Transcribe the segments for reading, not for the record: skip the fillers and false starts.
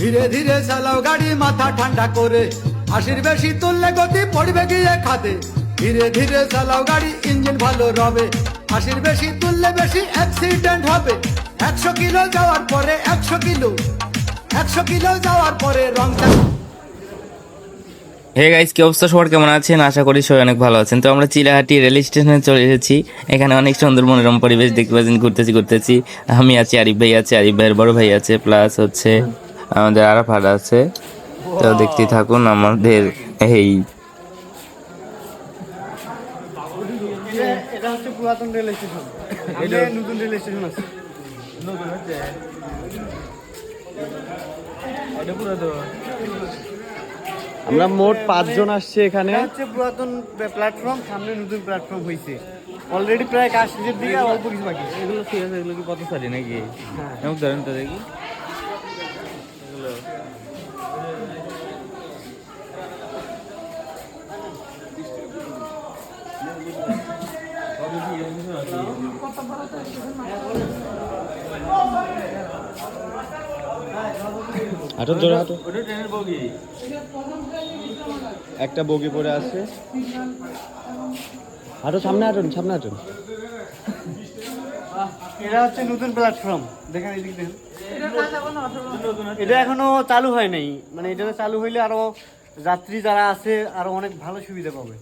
ধীরে ধীরে চালাও গাড়ি মাথা ঠান্ডা করে, 80 বেশি তুললে গতি পড়বে গিয়ে খাদে। ধীরে ধীরে চালাও গাড়ি, ইঞ্জিন ভালো রবে, 80 বেশি তুললে বেশি অ্যাক্সিডেন্ট হবে। 100 কিলো যাওয়ার পরে 100 কিলো যাওয়ার পরে রংটা। হে গাইস, কি অবস্থা সবার, কেমন আছেন? আশা করি সবাই অনেক ভালো আছেন। তো আমরা চিলাহাটি রেল স্টেশনে চলে এসেছি। এখানে অনেক সুন্দর মনোরম পরিবেশ দেখতে পাচ্ছেন। ঘুরতেছি। আমি আছি, আরিফ ভাই আছে, আরিফ ভাইয়ের বড় ভাই আছে, প্লাস হচ্ছে আমাদের আরাফাত আছে। তো দেখতে থাকুন আমাদের এই এটা হচ্ছে পুরাতন রেল স্টেশন, এটা নতুন রেল স্টেশন আছে। নতুন হচ্ছে এটা পুরাতন। আমরা মোট 5 জন আসছে এখানে। হচ্ছে পুরাতন প্ল্যাটফর্ম, সামনে নতুন প্ল্যাটফর্ম হয়েছে অলরেডি, প্রায় কাজ শেষের দিকে, আর অল্প কিছু বাকি। এগুলো ঠিক আছে, এগুলো কি কত সারি নাকি? হ্যাঁ, ধরেন তো দেখি। হাঁটো জোরে হাঁটো। ওটা ট্রেনের বগি। একটা বগি পড়ে আছে, হাঁটো সামনে, হাঁটুন সামনে হাঁটুন। এটা হচ্ছে নতুন প্ল্যাটফর্ম, দেখেন এদিক দেখেন। এটা এখনো চালু হয় নাই, মানে এটা চালু হইলে আরো যাত্রী যারা আছে আরো অনেক ভালো সুবিধা পাবে।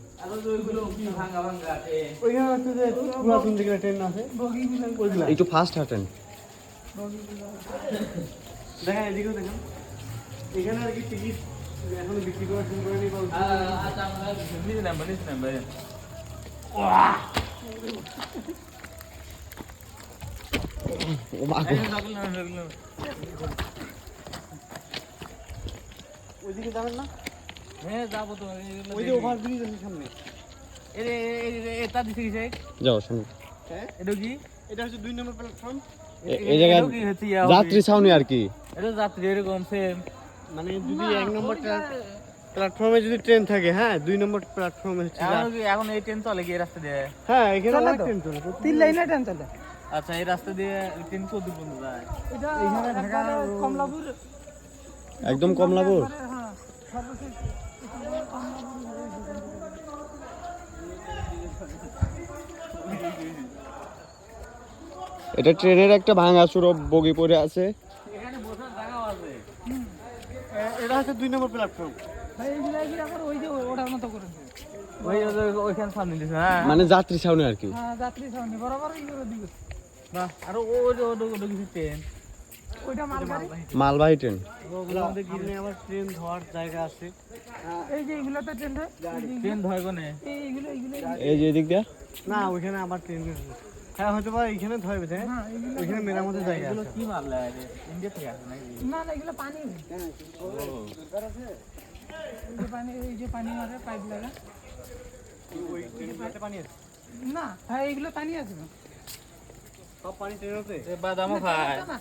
ওইখানে হচ্ছে যে পুরাতন যেগুলো ট্রেন আছে ওইগুলো। একটু ফাস্ট হাঁটেন, দেখেন এদিকেও দেখেন। এখানে আর কি টিকিট এখনো বিক্রি করা শুরু করেনি। ওইদিকে যাবেন না? হ্যাঁ যাবো তো। ওই যে ওভারব্রিজ আছে সামনে, এটা দিছে কি সাইড? যাও সামনে। হ্যাঁ, এটা কি? এটা হচ্ছে 2 নম্বর প্ল্যাটফর্ম। এই জায়গায় যাত্রী ছাউনি আর কি। এটা যাত্রী এরকম সেম। মানে যদি 1 নম্বর প্ল্যাটফর্মে যদি ট্রেন থাকে, হ্যাঁ 2 নম্বর প্ল্যাটফর্মে হচ্ছে এখন এই ট্রেন চলে কি এই রাস্তা দিয়ে? হ্যাঁ এখানে অনেক ট্রেন চলে, 3 লাইনে ট্রেন চলে। আচ্ছা, এই রাস্তা দিয়ে ট্রেন কত দূর পর্যন্ত যায়? এটা এখানে ঢাকা কমলাপুর, একদম কমলাপুর। হ্যাঁ সর্বশেষ এটা ট্রেনের একটা ভাঙাচুরো বগি পড়ে আছে। এখানে বসার জায়গাও আছে। এটা হচ্ছে 2 নম্বর প্ল্যাটফর্ম। ভাই এইগুলা কি আবার ওই যে ওটার মতো করেছে। ওইখানে সামনে দিছে। হ্যাঁ, মানে যাত্রী ছাউনি আর কি। হ্যাঁ যাত্রী ছাউনি বরাবর ইউরো দিকে। বাহ। আর ওটা কিছু ট্রেন, ওইটা মালগাড়ি। মালবাহী ট্রেন। সামনে আবার ট্রেন ধোয়ার জায়গা আছে। এই যে এগুলাতে ট্রেন রে, ট্রেন ধয় কোনে? এইগুলো এই যে এদিক দিয়ে না, ওইখানে আবার ট্রেন। হ্যাঁ হয়তো বা এখানে ধয় বেঁধে, হ্যাঁ এগুলো ওইখানে মেরামতের জায়গা এগুলো আছে। কি মারলা রে? ইন্ডিয়া থেকে আসে নাকি? না না এগুলো পানি। এই যে পানি মারে পাইপ লাগা। ওই ট্রেনগুলোতে পানি আছে না হ্যাঁ এগুলো পানি আছে। সব পানি ট্রেনেতে। বাদামও খায়। না